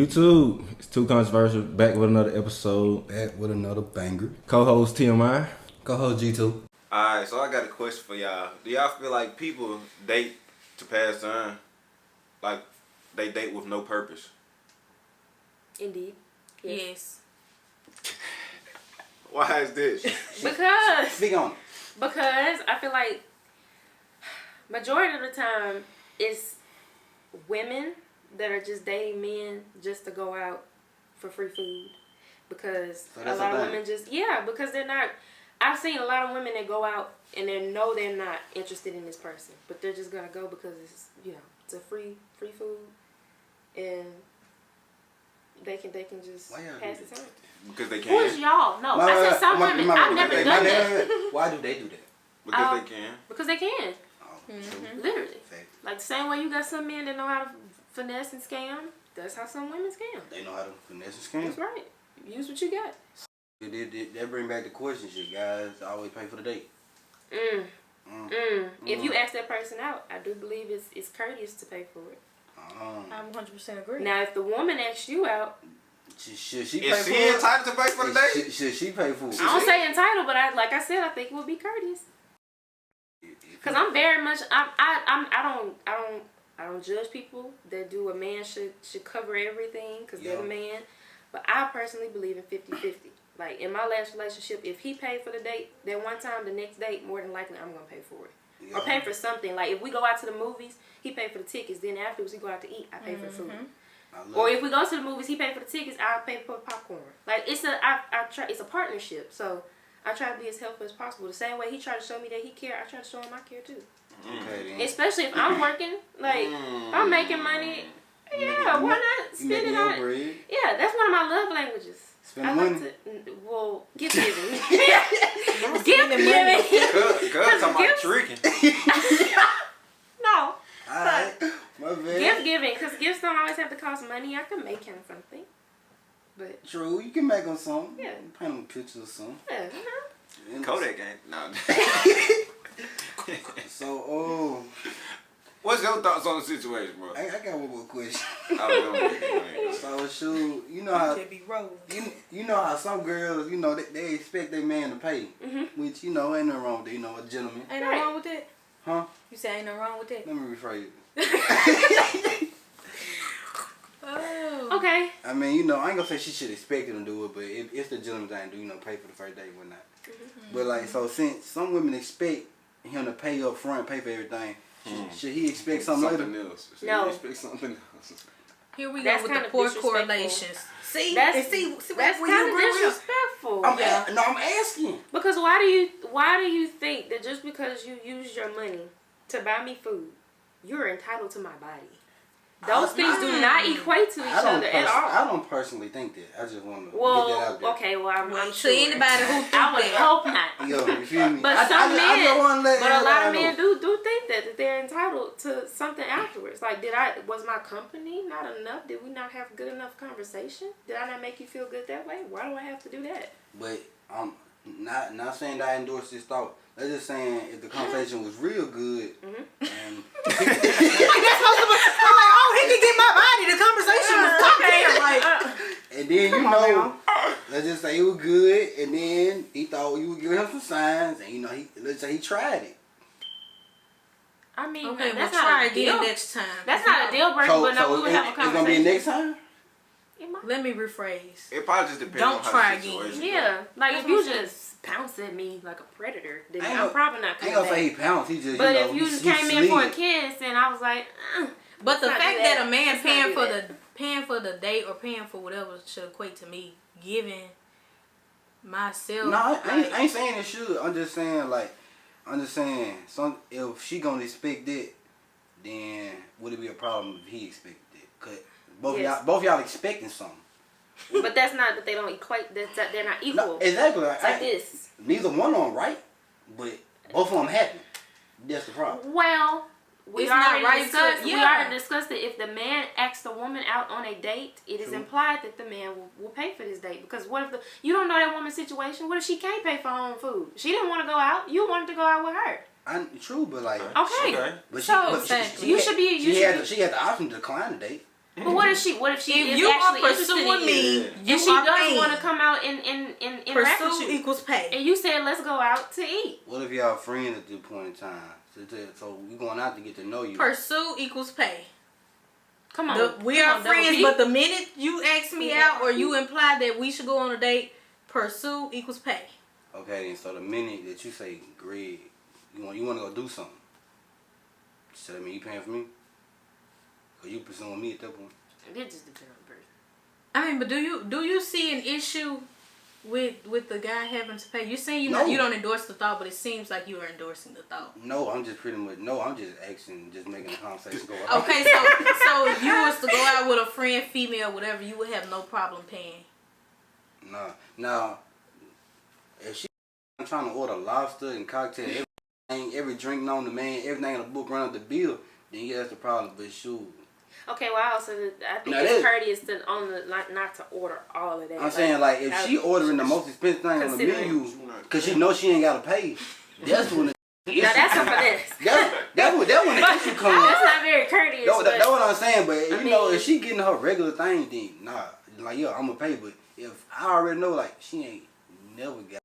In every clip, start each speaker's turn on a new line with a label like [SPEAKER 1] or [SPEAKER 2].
[SPEAKER 1] YouTube, it's too controversial. Back with another episode.
[SPEAKER 2] Back with another banger.
[SPEAKER 1] Co-host TMI.
[SPEAKER 2] Co-host G2.
[SPEAKER 3] Alright, so I got a question for y'all. Do y'all feel like people date to pass time? Like, they date with no purpose?
[SPEAKER 4] Indeed. Yes.
[SPEAKER 3] Why is this?
[SPEAKER 4] Because
[SPEAKER 2] Speak on it.
[SPEAKER 4] Because I feel like majority of the time it's women that are just dating men just to go out for free food. Because
[SPEAKER 2] So
[SPEAKER 4] a
[SPEAKER 2] that's
[SPEAKER 4] lot
[SPEAKER 2] a
[SPEAKER 4] of
[SPEAKER 2] thing.
[SPEAKER 4] women just, because they're not, I've seen a lot of women that go out and they know they're not interested in this person, but they're just going to go because it's, it's a free food and they can just
[SPEAKER 2] Why y'all
[SPEAKER 4] pass
[SPEAKER 2] do
[SPEAKER 4] the time.
[SPEAKER 3] Because they
[SPEAKER 4] Who is
[SPEAKER 3] can.
[SPEAKER 4] y'all? No, I said some women. I've never done that.
[SPEAKER 2] Why do they do that?
[SPEAKER 3] Because they can.
[SPEAKER 4] Because they can.
[SPEAKER 2] Oh, true.
[SPEAKER 4] Literally.
[SPEAKER 2] Fact.
[SPEAKER 4] Like the same way you got some men that know how to finesse and scam, that's how some women scam.
[SPEAKER 2] They know how to finesse and scam.
[SPEAKER 4] That's right. Use what you got.
[SPEAKER 2] That bring back the question shit, guys. Always pay for the date.
[SPEAKER 4] If you ask that person out, I do believe it's courteous to pay for it.
[SPEAKER 5] I 100% agree.
[SPEAKER 4] Now, if the woman asks you out,
[SPEAKER 2] Should she pay
[SPEAKER 3] Is
[SPEAKER 2] for
[SPEAKER 3] she
[SPEAKER 2] it?
[SPEAKER 3] entitled to pay for the date?
[SPEAKER 2] Should she pay for it?
[SPEAKER 4] I don't say entitled, but like I said, I think it would be courteous. Cause I'm very much I don't judge people that do a man should cover everything because they're the man, but I personally believe in 50-50. Like in my last relationship, if he paid for the date, then one time the next date, more than likely I'm gonna pay for it. Or pay for something. Like if we go out to the movies, he paid for the tickets. Then afterwards we go out to eat, I pay for the food. Or if we go to the movies, he paid for the tickets, I'll pay for popcorn. Like it's a partnership. So I try to be as helpful as possible. The same way he tried to show me that he cared, I try to show him I care too.
[SPEAKER 2] Okay, then.
[SPEAKER 4] Especially if I'm working, like if I'm making money, why not spend it on?
[SPEAKER 2] Bread.
[SPEAKER 4] Yeah, that's one of my love languages.
[SPEAKER 2] Spend
[SPEAKER 4] I
[SPEAKER 2] money.
[SPEAKER 4] like to, gift giving. Gift giving.
[SPEAKER 3] Cuz talking about tricking.
[SPEAKER 4] No.
[SPEAKER 2] Alright. My bad.
[SPEAKER 4] Gift giving, because gifts don't always have to cost money. I can make him something. But,
[SPEAKER 2] True, you can make them something.
[SPEAKER 4] Yeah.
[SPEAKER 2] You paint them pictures or something.
[SPEAKER 4] yeah,
[SPEAKER 3] Kodak game. No.
[SPEAKER 2] So,
[SPEAKER 3] What's your thoughts on the situation, bro?
[SPEAKER 2] I got one more question. So, shoot, you know how
[SPEAKER 5] Should be rolling.
[SPEAKER 2] you know how some girls, they expect their man to pay, which ain't nothing wrong with it. A gentleman,
[SPEAKER 5] Ain't no wrong with that?
[SPEAKER 2] huh?
[SPEAKER 5] You say ain't no wrong with that?
[SPEAKER 2] Let me rephrase it.
[SPEAKER 5] Oh.
[SPEAKER 4] okay.
[SPEAKER 2] I mean, I ain't gonna say she should expect him to do it, but if it's the gentleman thing to do, pay for the first date and whatnot. But like, so since some women expect him to pay up front, pay for everything, should he expect something later?
[SPEAKER 3] else.
[SPEAKER 4] No.
[SPEAKER 3] Expect something else.
[SPEAKER 5] Here we
[SPEAKER 4] That's
[SPEAKER 5] go with the
[SPEAKER 4] kinda
[SPEAKER 5] poor
[SPEAKER 4] disrespectful.
[SPEAKER 5] correlations. See?
[SPEAKER 4] That's
[SPEAKER 5] see
[SPEAKER 4] that's
[SPEAKER 5] where
[SPEAKER 4] kind
[SPEAKER 5] you
[SPEAKER 4] of
[SPEAKER 5] agree with?
[SPEAKER 4] disrespectful.
[SPEAKER 2] I'm asking.
[SPEAKER 4] Because why do you think that just because you use your money to buy me food, you're entitled to my body? Those things do not equate to each other at all.
[SPEAKER 2] I don't personally think that. I just want to get that
[SPEAKER 4] Well,
[SPEAKER 2] out there.
[SPEAKER 4] okay, well, I'm
[SPEAKER 5] To
[SPEAKER 4] sure.
[SPEAKER 5] anybody who think
[SPEAKER 4] I would
[SPEAKER 5] that.
[SPEAKER 4] hope not.
[SPEAKER 2] Yo, you feel me?
[SPEAKER 4] But
[SPEAKER 2] I
[SPEAKER 4] some
[SPEAKER 2] just
[SPEAKER 4] men,
[SPEAKER 2] wanna let
[SPEAKER 4] but a lot of
[SPEAKER 2] everybody
[SPEAKER 4] men
[SPEAKER 2] know.
[SPEAKER 4] do think that they're entitled to something afterwards. Like, was my company not enough? Did we not have good enough conversation? Did I not make you feel good that way? Why do I have to do that?
[SPEAKER 2] But not saying that I endorse this thought. I'm just saying if the conversation was real good and
[SPEAKER 5] Like that's supposed to be. I'm like, oh, he can get my body. The conversation was talking. Like,
[SPEAKER 2] and then let's just say it was good, and then he thought you would give him some signs, and let's say he tried it.
[SPEAKER 4] I mean,
[SPEAKER 5] okay,
[SPEAKER 4] that's
[SPEAKER 5] we'll
[SPEAKER 4] not
[SPEAKER 5] try
[SPEAKER 4] a
[SPEAKER 5] again
[SPEAKER 4] deal.
[SPEAKER 5] next time.
[SPEAKER 4] That's not a deal breaker, but no, we would have a
[SPEAKER 2] It's gonna be
[SPEAKER 4] conversation.
[SPEAKER 2] next time.
[SPEAKER 4] It might-
[SPEAKER 5] Let me rephrase.
[SPEAKER 3] It probably just depends
[SPEAKER 5] Don't
[SPEAKER 3] on how
[SPEAKER 5] try
[SPEAKER 3] the situation
[SPEAKER 5] again.
[SPEAKER 4] Yeah, like
[SPEAKER 5] That's
[SPEAKER 4] if you
[SPEAKER 5] what I'm saying.
[SPEAKER 4] just pounce at me like a predator, then
[SPEAKER 2] I ain't
[SPEAKER 4] I'm
[SPEAKER 2] gonna-
[SPEAKER 4] probably not
[SPEAKER 2] I ain't
[SPEAKER 4] coming
[SPEAKER 2] gonna
[SPEAKER 4] back.
[SPEAKER 2] say he pounced. He just
[SPEAKER 4] But if you
[SPEAKER 2] he
[SPEAKER 4] came in for a
[SPEAKER 2] slid.
[SPEAKER 4] kiss and I was like,
[SPEAKER 5] But the
[SPEAKER 4] Let's not
[SPEAKER 5] fact
[SPEAKER 4] do
[SPEAKER 5] that
[SPEAKER 4] that.
[SPEAKER 5] a man
[SPEAKER 4] Let's not
[SPEAKER 5] paying
[SPEAKER 4] do
[SPEAKER 5] for
[SPEAKER 4] that.
[SPEAKER 5] paying for the date or paying for whatever should equate to me giving myself.
[SPEAKER 2] No, I
[SPEAKER 5] like,
[SPEAKER 2] ain't saying it should. I'm just saying if she gonna expect it, then would it be a problem if he expected it? Cause both y'all expecting something.
[SPEAKER 4] but that's not that they don't equate. That they're not equal.
[SPEAKER 2] No, exactly.
[SPEAKER 4] It's like this.
[SPEAKER 2] Neither one of them right, but both of them happy. That's the problem.
[SPEAKER 4] Well, we
[SPEAKER 5] It's not
[SPEAKER 4] already
[SPEAKER 5] right to-
[SPEAKER 4] discussed. We
[SPEAKER 5] yeah.
[SPEAKER 4] already discussed that if the man asks the woman out on a date, it is
[SPEAKER 2] True.
[SPEAKER 4] implied that the man will pay for this date. Because what if you don't know that woman's situation? What if she can't pay for her own food? She didn't want to go out. You wanted to go out with her.
[SPEAKER 2] True, but like,
[SPEAKER 4] Okay.
[SPEAKER 3] Okay.
[SPEAKER 2] but
[SPEAKER 4] So,
[SPEAKER 2] she
[SPEAKER 4] you should be-
[SPEAKER 2] she had the option to decline the date.
[SPEAKER 4] But what if she
[SPEAKER 5] If
[SPEAKER 4] is
[SPEAKER 5] you are
[SPEAKER 4] actually interested
[SPEAKER 5] pursuing
[SPEAKER 4] in
[SPEAKER 5] me,
[SPEAKER 4] you?
[SPEAKER 3] Yeah.
[SPEAKER 5] you
[SPEAKER 4] And she
[SPEAKER 5] are
[SPEAKER 4] doesn't
[SPEAKER 5] paying.
[SPEAKER 4] want to come out and interact with
[SPEAKER 5] Pursue
[SPEAKER 4] you.
[SPEAKER 5] equals pay.
[SPEAKER 4] And you said, let's go out to eat.
[SPEAKER 2] What if y'all friends at this point in time? So we going out to get to know you.
[SPEAKER 5] Pursue equals pay.
[SPEAKER 4] Come on.
[SPEAKER 5] We
[SPEAKER 4] Come
[SPEAKER 5] are
[SPEAKER 4] on, Double
[SPEAKER 5] friends,
[SPEAKER 4] P.
[SPEAKER 5] but the minute you ask me
[SPEAKER 4] Yeah.
[SPEAKER 5] out or you imply that we should go on a date, pursue equals pay.
[SPEAKER 2] Okay, then so the minute that you say, Greg, you want to go do something, so that mean you paying for me? Cause you pursuing me at that point.
[SPEAKER 4] It just depends on the person.
[SPEAKER 5] I mean, but do you see an issue with the guy having to pay? You're saying
[SPEAKER 2] No.
[SPEAKER 5] you don't endorse the thought, but it seems like you are endorsing the thought.
[SPEAKER 2] No, I'm just asking, just making the conversation go out.
[SPEAKER 5] Okay, so if you was to go out with a friend, female, whatever, you would have no problem paying.
[SPEAKER 2] Nah. Now, if she trying to order lobster and cocktail, every drink known to man, everything in the book run up the bill, then yeah, that's the problem. But shoot,
[SPEAKER 4] Okay, well, I think
[SPEAKER 2] Now
[SPEAKER 4] it's
[SPEAKER 2] that-
[SPEAKER 4] courteous to not to order all of that.
[SPEAKER 2] I'm saying like if
[SPEAKER 4] that-
[SPEAKER 2] she ordering the most expensive thing on the
[SPEAKER 4] Considering-
[SPEAKER 2] menu, cause she knows she ain't gotta pay, that's when the
[SPEAKER 4] Now that's a finesse.
[SPEAKER 2] that when the issue comes.
[SPEAKER 4] That's not very courteous.
[SPEAKER 2] That's what I'm saying, but
[SPEAKER 4] I
[SPEAKER 2] you know,
[SPEAKER 4] mean-
[SPEAKER 2] if she getting her regular thing, then nah, like yeah, I'm gonna pay. But if I already know, like she ain't never got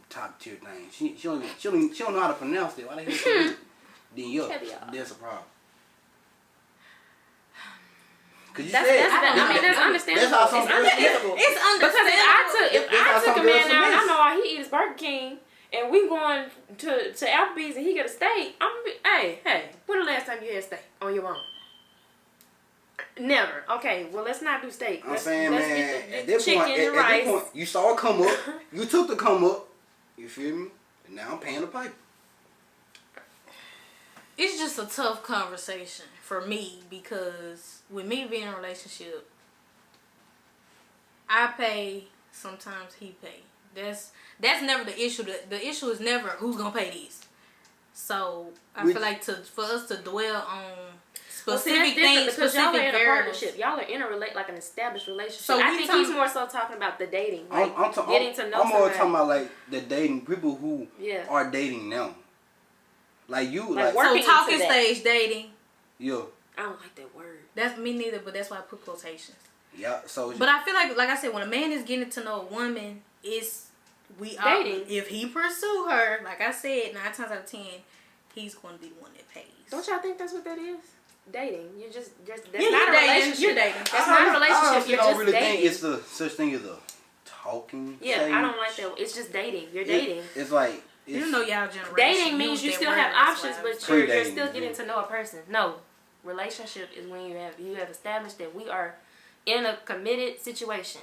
[SPEAKER 2] top tier thing, she don't know how to pronounce it. Why the hell she do it? Then yeah,
[SPEAKER 4] Caviar.
[SPEAKER 2] that's a problem. Cause you
[SPEAKER 4] That's
[SPEAKER 2] said
[SPEAKER 4] understandable.
[SPEAKER 2] That's how some
[SPEAKER 4] It's
[SPEAKER 2] girls
[SPEAKER 4] understandable.
[SPEAKER 5] It's
[SPEAKER 4] Because
[SPEAKER 5] understandable.
[SPEAKER 4] if I took a
[SPEAKER 2] some
[SPEAKER 4] man
[SPEAKER 2] girls
[SPEAKER 4] out, and I
[SPEAKER 2] finesse.
[SPEAKER 4] know all he eat is Burger King, and we going to Applebee's and he get a steak, I'm gonna be, hey, when the last time you had steak on your own? Never. Okay, well let's not do steak.
[SPEAKER 2] I'm
[SPEAKER 4] let's,
[SPEAKER 2] saying,
[SPEAKER 4] let's
[SPEAKER 2] man,
[SPEAKER 4] get
[SPEAKER 2] at
[SPEAKER 4] the
[SPEAKER 2] this
[SPEAKER 4] chicken
[SPEAKER 2] point,
[SPEAKER 4] and
[SPEAKER 2] at
[SPEAKER 4] rice.
[SPEAKER 2] this point, you saw it come up, you took the come up, you feel me? And now I'm paying the piper.
[SPEAKER 5] It's just a tough conversation for me because with me being in a relationship, I pay, sometimes he pay. That's never the issue. The issue is never who's gonna pay these. So I feel like for us to dwell on specific things,
[SPEAKER 4] because y'all are
[SPEAKER 5] specific
[SPEAKER 4] in a
[SPEAKER 5] variables.
[SPEAKER 4] partnership. Y'all are in a like an established relationship.
[SPEAKER 5] So
[SPEAKER 4] I
[SPEAKER 5] we
[SPEAKER 4] think
[SPEAKER 5] talking-
[SPEAKER 4] he's more so talking about the dating, like getting to know
[SPEAKER 2] I'm more
[SPEAKER 4] somebody.
[SPEAKER 2] talking about like the dating people who
[SPEAKER 4] Yeah.
[SPEAKER 2] are dating now. Like you,
[SPEAKER 4] Like
[SPEAKER 2] like,
[SPEAKER 4] work-
[SPEAKER 5] So
[SPEAKER 4] Working
[SPEAKER 5] talking
[SPEAKER 4] into that.
[SPEAKER 5] stage dating.
[SPEAKER 2] yeah,
[SPEAKER 4] I don't like that word.
[SPEAKER 5] That's me neither, but that's why I put quotations.
[SPEAKER 2] yeah. So
[SPEAKER 5] But I feel like I said, when a man is getting to know a woman, it's
[SPEAKER 4] Dating.
[SPEAKER 5] if he pursue her, like I said, 9 times out of 10, he's going to be the one that pays.
[SPEAKER 4] Don't y'all think that's what that is? Dating. You're just that's
[SPEAKER 5] Yeah,
[SPEAKER 4] not
[SPEAKER 5] you're
[SPEAKER 4] a
[SPEAKER 5] dating.
[SPEAKER 4] relationship.
[SPEAKER 5] You're dating.
[SPEAKER 4] That's not a
[SPEAKER 2] I
[SPEAKER 4] relationship.
[SPEAKER 2] honestly
[SPEAKER 4] You're
[SPEAKER 2] don't
[SPEAKER 4] just
[SPEAKER 2] really
[SPEAKER 4] dating.
[SPEAKER 2] think it's the such thing as a talking.
[SPEAKER 4] Yeah,
[SPEAKER 2] stage.
[SPEAKER 4] I don't like that. It's just dating. You're dating.
[SPEAKER 2] It's like it's,
[SPEAKER 5] You know y'all generation.
[SPEAKER 4] Dating means you
[SPEAKER 5] use
[SPEAKER 4] still
[SPEAKER 5] that
[SPEAKER 4] have
[SPEAKER 5] word, that's
[SPEAKER 4] options,
[SPEAKER 5] why I
[SPEAKER 4] but
[SPEAKER 5] was-
[SPEAKER 4] you're
[SPEAKER 2] Pre-dating,
[SPEAKER 4] still getting
[SPEAKER 2] yeah.
[SPEAKER 4] to know a person. No, relationship is when you have established that we are in a committed situation.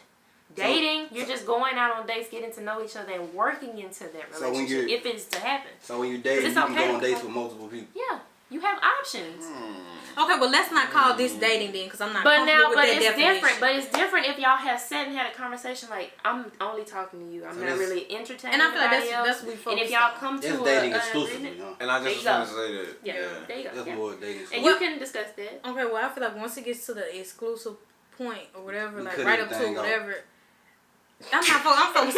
[SPEAKER 4] Dating, you're just going out on dates, getting to know each other, and working into that
[SPEAKER 2] So when
[SPEAKER 4] relationship
[SPEAKER 2] you're-
[SPEAKER 4] if it's to happen.
[SPEAKER 2] So when you date,
[SPEAKER 4] It's
[SPEAKER 2] you can
[SPEAKER 4] okay
[SPEAKER 2] go on
[SPEAKER 4] to-
[SPEAKER 2] dates with multiple people.
[SPEAKER 4] Yeah, you have options.
[SPEAKER 5] Okay, but let's not call this dating then, because I'm not
[SPEAKER 4] But
[SPEAKER 5] comfortable
[SPEAKER 4] now,
[SPEAKER 5] with
[SPEAKER 4] but
[SPEAKER 5] that
[SPEAKER 4] it's
[SPEAKER 5] definition.
[SPEAKER 4] different. But it's different if y'all have sat and had a conversation like, I'm only talking to you. I'm
[SPEAKER 2] So
[SPEAKER 4] not
[SPEAKER 2] that's-
[SPEAKER 4] really entertaining
[SPEAKER 5] And I feel like
[SPEAKER 4] anybody else.
[SPEAKER 5] that's what we
[SPEAKER 4] And
[SPEAKER 5] focus
[SPEAKER 4] if y'all
[SPEAKER 5] on.
[SPEAKER 4] come
[SPEAKER 2] That's
[SPEAKER 4] to
[SPEAKER 2] dating
[SPEAKER 4] a
[SPEAKER 2] exclusively,
[SPEAKER 4] agreement,
[SPEAKER 2] huh?
[SPEAKER 3] And I
[SPEAKER 4] There
[SPEAKER 3] just
[SPEAKER 4] you
[SPEAKER 3] was gonna
[SPEAKER 4] go.
[SPEAKER 3] say that.
[SPEAKER 4] yeah, there you go.
[SPEAKER 2] That's
[SPEAKER 4] Yeah.
[SPEAKER 2] more dating.
[SPEAKER 4] And
[SPEAKER 5] Well-
[SPEAKER 4] you can discuss that.
[SPEAKER 5] Okay, well, I feel like once it gets to the exclusive point or whatever,
[SPEAKER 2] We
[SPEAKER 5] like
[SPEAKER 2] cut
[SPEAKER 5] right up to
[SPEAKER 2] everything off.
[SPEAKER 5] whatever. I'm focused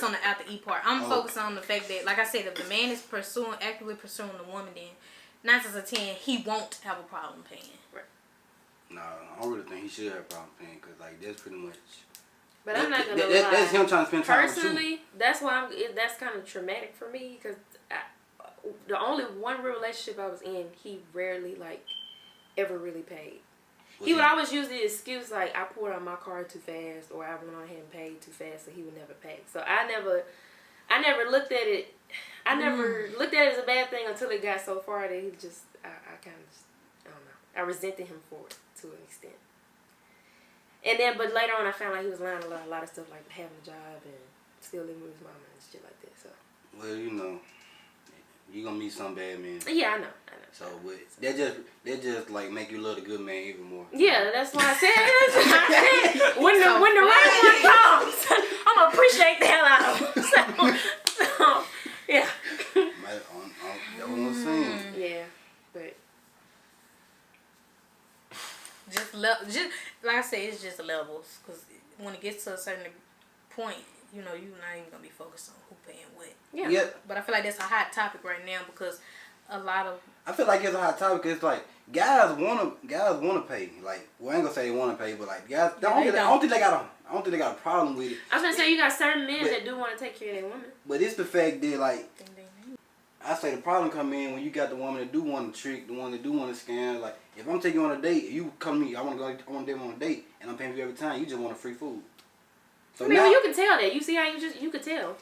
[SPEAKER 5] on the after E part. I'm
[SPEAKER 2] Oh.
[SPEAKER 5] focused on the fact that, like I said, if the man is actively pursuing the woman, then 9 times out of 10 he won't have a problem paying.
[SPEAKER 2] Nah, I don't really think he should have a problem paying because like that's pretty much.
[SPEAKER 4] But I'm not gonna lie.
[SPEAKER 2] That's him trying to spend time with you.
[SPEAKER 4] Personally, that's why that's kind of traumatic for me because the only one real relationship I was in, he rarely ever really paid. He would always use the excuse like I poured out my card too fast or I went on ahead and paid too fast, so he would never pay. So I never looked at it. I never looked at it as a bad thing until it got so far that he just I kind of I don't know. I resented him for it to an extent. And then, but later on, I found like he was lying a lot of stuff like having a job and still living with his mama and shit like that. So
[SPEAKER 2] Well, you know, you gonna meet some bad men.
[SPEAKER 4] yeah, I know.
[SPEAKER 2] So, but that just like make you love the good man even more.
[SPEAKER 4] Yeah, that's why I said when the right one comes, I'm gonna appreciate the hell out of him. So yeah,
[SPEAKER 2] That's what I'm saying.
[SPEAKER 4] yeah, but
[SPEAKER 5] Just like I said, it's just levels. Because when it gets to a certain point, you know, you're not even gonna be focused on who paying what.
[SPEAKER 4] yeah.
[SPEAKER 2] Yep.
[SPEAKER 5] But I feel like that's a hot topic right now because a lot of.
[SPEAKER 2] I feel like it's a hot topic. 'Cause it's like guys wanna pay. Like, well, I ain't gonna say they wanna pay, but like guys, I don't think they got a problem with it.
[SPEAKER 4] I was gonna say you got certain men
[SPEAKER 2] But-
[SPEAKER 4] that do want to take care of their women.
[SPEAKER 2] But it's the fact that like I say the problem come in when you got the woman that do want to trick, the one that do want to scam. Like if I'm taking you on a date, you come to me, I want them on a date, and I'm paying for you every time. You just want free food. So
[SPEAKER 4] I mean,
[SPEAKER 2] now,
[SPEAKER 4] well, you can tell that. You see how you could tell.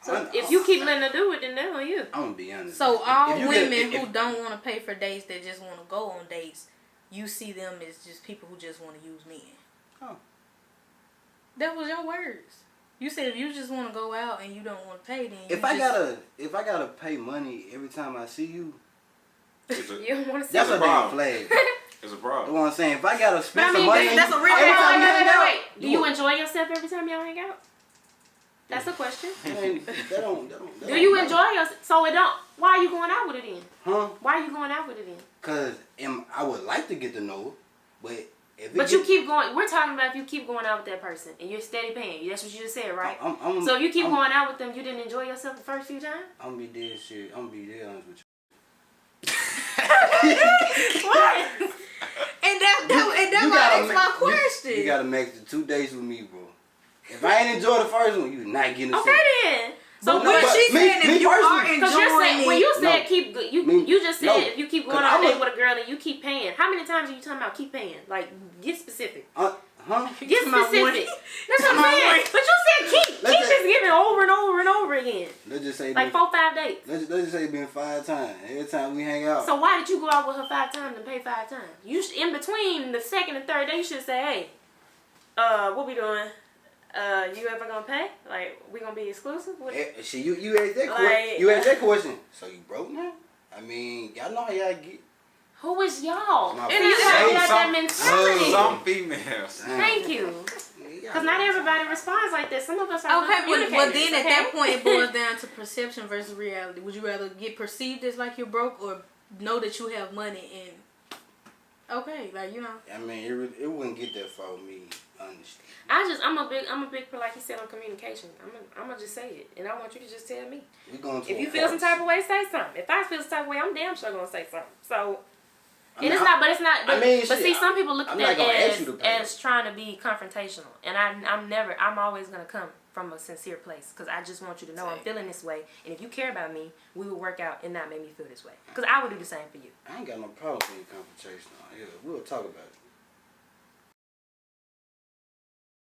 [SPEAKER 4] So if you keep letting her do it, then that's on you.
[SPEAKER 2] I'm gonna be honest.
[SPEAKER 5] So all
[SPEAKER 2] If you
[SPEAKER 5] women
[SPEAKER 2] get-
[SPEAKER 5] who don't want to pay for dates, that just want to go on dates, you see them as just people who just want to use men.
[SPEAKER 2] Oh.
[SPEAKER 5] That was your words. You said if you just want to go out and you don't want to pay, then
[SPEAKER 2] if I gotta pay money every time I see you,
[SPEAKER 3] It's a,
[SPEAKER 4] You don't want to see
[SPEAKER 2] that's
[SPEAKER 3] a
[SPEAKER 2] a damn
[SPEAKER 3] problem.
[SPEAKER 2] flag.
[SPEAKER 3] it's a
[SPEAKER 2] That's
[SPEAKER 3] problem.
[SPEAKER 2] what I'm saying. If I gotta
[SPEAKER 4] But
[SPEAKER 2] spend
[SPEAKER 4] I
[SPEAKER 2] some
[SPEAKER 4] mean,
[SPEAKER 2] money,
[SPEAKER 5] that's a real
[SPEAKER 2] every time we hang out,
[SPEAKER 4] wait. Do you enjoy yourself every time y'all hang out? That's a question.
[SPEAKER 2] that don't
[SPEAKER 4] Do you
[SPEAKER 2] matter.
[SPEAKER 4] enjoy yourself? So it don't. Why are you going out with it then?
[SPEAKER 2] Huh?
[SPEAKER 4] Why are you going out with it then?
[SPEAKER 2] Cause I would like to get to know her, but if it
[SPEAKER 4] But you
[SPEAKER 2] get-
[SPEAKER 4] keep going. We're talking about if you keep going out with that person and you're steady paying. That's what you just said, right?
[SPEAKER 2] I'm,
[SPEAKER 4] So if you keep
[SPEAKER 2] I'm,
[SPEAKER 4] going out with them, you didn't enjoy yourself the first few times.
[SPEAKER 2] I'm gonna be dead shit. I'm gonna be dead honest with you.
[SPEAKER 4] What?
[SPEAKER 5] and that
[SPEAKER 2] You
[SPEAKER 5] why
[SPEAKER 2] gotta
[SPEAKER 5] that's
[SPEAKER 2] ma-
[SPEAKER 5] my
[SPEAKER 2] you-
[SPEAKER 5] question.
[SPEAKER 2] You gotta make the 2 days with me, bro. If I ain't enjoy the first one, you not getting the
[SPEAKER 4] Okay then. So
[SPEAKER 5] But
[SPEAKER 2] No,
[SPEAKER 5] what
[SPEAKER 2] but
[SPEAKER 5] she
[SPEAKER 2] me-
[SPEAKER 5] said,
[SPEAKER 2] me
[SPEAKER 5] if you are
[SPEAKER 2] personally-
[SPEAKER 4] Because you're saying
[SPEAKER 5] enjoying
[SPEAKER 4] when
[SPEAKER 5] it,
[SPEAKER 4] you said
[SPEAKER 2] No.
[SPEAKER 4] keep you
[SPEAKER 2] Me-
[SPEAKER 4] you just said
[SPEAKER 2] no.
[SPEAKER 4] if you keep going
[SPEAKER 2] 'Cause
[SPEAKER 4] on a
[SPEAKER 2] I'm
[SPEAKER 4] date
[SPEAKER 2] a-
[SPEAKER 4] with a girl and you keep paying. How many times are you talking about keep paying? Like get specific.
[SPEAKER 2] huh?
[SPEAKER 4] Get
[SPEAKER 5] Come on,
[SPEAKER 4] specific.
[SPEAKER 5] Woody.
[SPEAKER 4] That's what
[SPEAKER 5] Come
[SPEAKER 4] I'm
[SPEAKER 5] on,
[SPEAKER 4] saying.
[SPEAKER 5] Woody.
[SPEAKER 4] But you said keep.
[SPEAKER 2] Let's
[SPEAKER 4] Keep
[SPEAKER 2] say-
[SPEAKER 4] is giving over and over and over again.
[SPEAKER 2] Let's just say
[SPEAKER 4] Like 4-5 dates.
[SPEAKER 2] let's just say it's been 5 times. Every time we hang out.
[SPEAKER 4] So why did you go out with her 5 times and pay 5 times? You in between the second and third day, you should say, hey, what we doing? You ever gonna pay? Like we gonna be exclusive? What?
[SPEAKER 2] Shit, you asked that
[SPEAKER 4] Like-
[SPEAKER 2] question. You asked that question. So you broke now? I mean, y'all know how y'all get.
[SPEAKER 4] Who is y'all?
[SPEAKER 2] My
[SPEAKER 4] And you
[SPEAKER 2] friend.
[SPEAKER 4] gotta have that
[SPEAKER 3] Some
[SPEAKER 4] mentality.
[SPEAKER 3] females.
[SPEAKER 4] Thank you. Because not everybody responds like that. Some of us are
[SPEAKER 5] Okay,
[SPEAKER 4] good
[SPEAKER 5] but
[SPEAKER 4] communicators,
[SPEAKER 5] then at
[SPEAKER 4] okay?
[SPEAKER 5] that point it boils down to perception versus reality. Would you rather get perceived as like you're broke or know that you have money and okay, like you know.
[SPEAKER 2] I mean, it wouldn't get that far with me, honestly.
[SPEAKER 4] I'm a big like you said on communication. I'm gonna just say it, and I want you to just tell me.
[SPEAKER 2] We going to
[SPEAKER 4] If
[SPEAKER 2] a
[SPEAKER 4] you feel some
[SPEAKER 2] party.
[SPEAKER 4] type of way, say something. If I feel some type of way, I'm damn sure gonna say something. So.
[SPEAKER 2] I mean,
[SPEAKER 4] And it's not, but it's not. But,
[SPEAKER 2] I mean,
[SPEAKER 4] but
[SPEAKER 2] shit,
[SPEAKER 4] see, some people look at
[SPEAKER 2] I'm not
[SPEAKER 4] that
[SPEAKER 2] gonna ask you to pay.
[SPEAKER 4] as trying to be confrontational, and I'm always gonna come from a sincere place because I just want you to know I'm feeling this way, and if you care about me, we will work out and not make me feel this way. Because I would do the same for you.
[SPEAKER 2] I ain't got no problem being confrontational. Yeah, we'll talk about it.